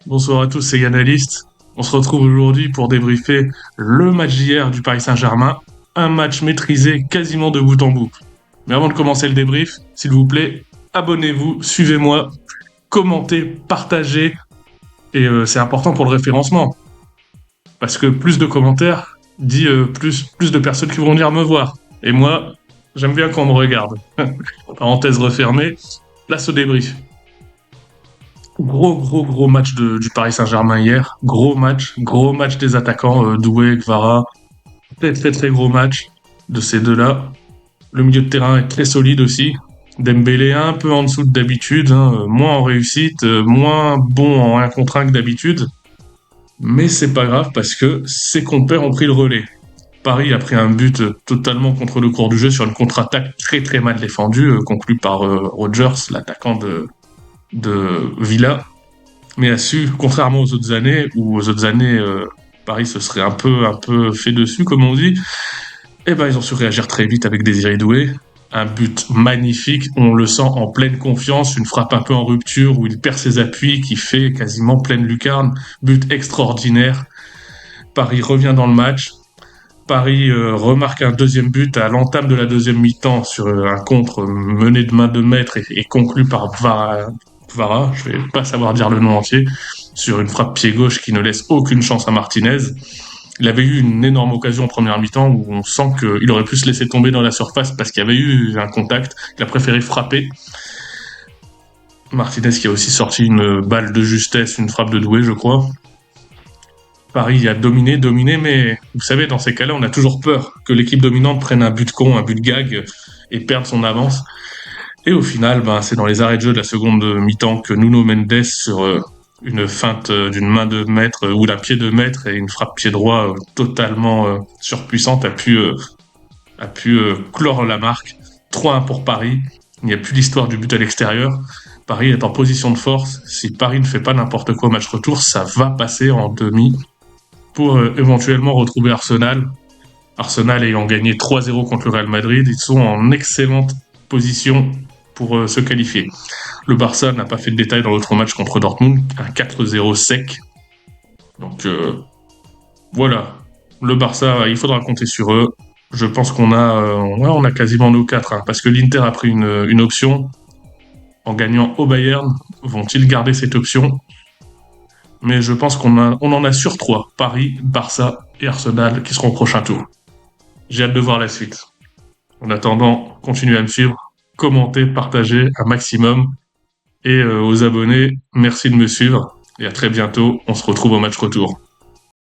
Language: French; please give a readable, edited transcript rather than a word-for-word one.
Bonsoir à tous, c'est Yanaliste. On se retrouve aujourd'hui pour débriefer le match d'hier du Paris Saint-Germain, un match maîtrisé quasiment de bout en bout. Mais avant de commencer le débrief, s'il vous plaît, abonnez-vous, suivez-moi, commentez, partagez, et c'est important pour le référencement, parce que plus de commentaires dit plus de personnes qui vont venir me voir. Et moi, j'aime bien qu'on me regarde. Parenthèse refermée, place au débrief. Gros match du Paris Saint-Germain hier. Gros match des attaquants, Doué, Kvara. Très gros match de ces deux-là. Le milieu de terrain est très solide aussi. Dembélé un peu en dessous de d'habitude, hein, moins en réussite, moins bon en 1 contre 1 que d'habitude. Mais c'est pas grave parce que ses compères ont pris le relais. Paris a pris un but totalement contre le cours du jeu sur une contre-attaque très mal défendue, conclue par Rogers, l'attaquant de Villa, mais a su, contrairement aux autres années, où aux autres années, Paris se serait un peu fait dessus, comme on dit, et ben ils ont su réagir très vite avec Désiré Doué. Un but magnifique, on le sent en pleine confiance, une frappe un peu en rupture où il perd ses appuis, qui fait quasiment pleine lucarne, but extraordinaire. Paris revient dans le match. Paris remarque un deuxième but à l'entame de la deuxième mi-temps sur un contre mené de main de maître et conclu par Kvara, je vais pas savoir dire le nom entier, sur une frappe pied gauche qui ne laisse aucune chance à Martinez. Il avait eu une énorme occasion en première mi-temps où on sent qu'il aurait pu se laisser tomber dans la surface parce qu'il y avait eu un contact. Il a préféré frapper. Martinez qui a aussi sorti une balle de justesse, une frappe de Doué, je crois. Paris a dominé, mais vous savez, dans ces cas-là, on a toujours peur que l'équipe dominante prenne un but con, un but gag et perde son avance. Et au final, ben, c'est dans les arrêts de jeu de la seconde mi-temps que Nuno Mendes, sur une feinte d'une main de maître ou d'un pied de maître et une frappe pied droit totalement surpuissante, a pu clore la marque. 3-1 pour Paris. Il n'y a plus l'histoire du but à l'extérieur. Paris est en position de force. Si Paris ne fait pas n'importe quoi au match retour, ça va passer en demi pour éventuellement retrouver Arsenal. Arsenal ayant gagné 3-0 contre le Real Madrid, ils sont en excellente position pour se qualifier. Le Barça n'a pas fait de détails dans l'autre match contre Dortmund, un 4-0 sec. Donc voilà, le Barça, il faudra compter sur eux. Je pense on a quasiment nos 4, hein, parce que l'Inter a pris une option en gagnant au Bayern. Vont-ils garder cette option? Mais je pense on en a sur 3, Paris, Barça et Arsenal, qui seront au prochain tour. J'ai hâte de voir la suite. En attendant, continuez à me suivre, commentez, partagez un maximum. Et aux abonnés, merci de me suivre. Et à très bientôt, on se retrouve au match retour.